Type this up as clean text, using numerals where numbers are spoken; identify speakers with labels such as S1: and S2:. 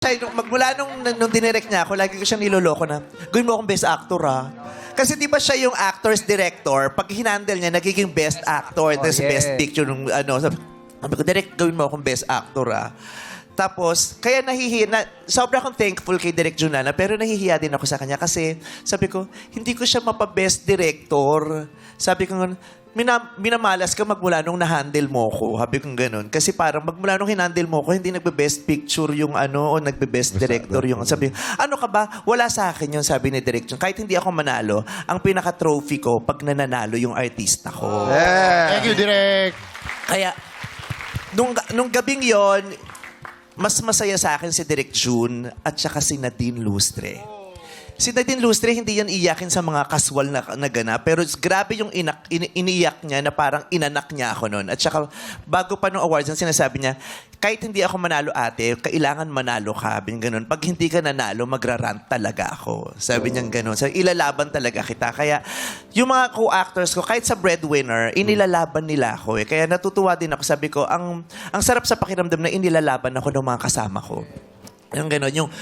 S1: Magmula nung dinirect niya ako, lagi ko siyang niloloko na, gawin mo akong best actor, ha? Kasi di ba siya yung actor's director, pag hinandle niya, nagiging best actor, this best picture, nung ano, sabi ko, Direk, gawin mo akong best actor, ha? Tapos, kaya sobra akong thankful kay Direk Junana, pero nahihiya din ako sa kanya kasi sabi ko, hindi ko siya mapa-best director. Sabi ko, minamalas ka magmula nung na-handle mo ko. Sabi ko ganun. Kasi parang magmula nung hinandle mo ko, hindi nagbe-best picture yung ano, o nagbe-best director yung... Sabi ko, ano ka ba? Wala sa akin yun, sabi ni Direk Jun. Kahit hindi ako manalo, ang pinaka-trophy ko, pag nananalo yung artista ko.
S2: Thank you, Direk.
S1: Kaya, nung gabing yon, mas masaya sa akin si Direk Jun at saka si Nadine Lustre. Si Nadine Lustre, hindi yan iyakin sa mga kaswal na ganap. Pero grabe yung iniyak niya na parang inanak niya ako noon. At saka, bago pa nung awards, ang sinasabi niya, kahit hindi ako manalo ate, kailangan manalo ka. Ganun. Pag hindi ka nanalo, magrarant talaga ako. Sabi niya ganun. So, ilalaban talaga kita. Kaya, yung mga co-actors ko, kahit sa Breadwinner, inilalaban nila ako. Kaya natutuwa din ako. Sabi ko, ang sarap sa pakiramdam na inilalaban ako ng mga kasama ko. Yung gano'n, yung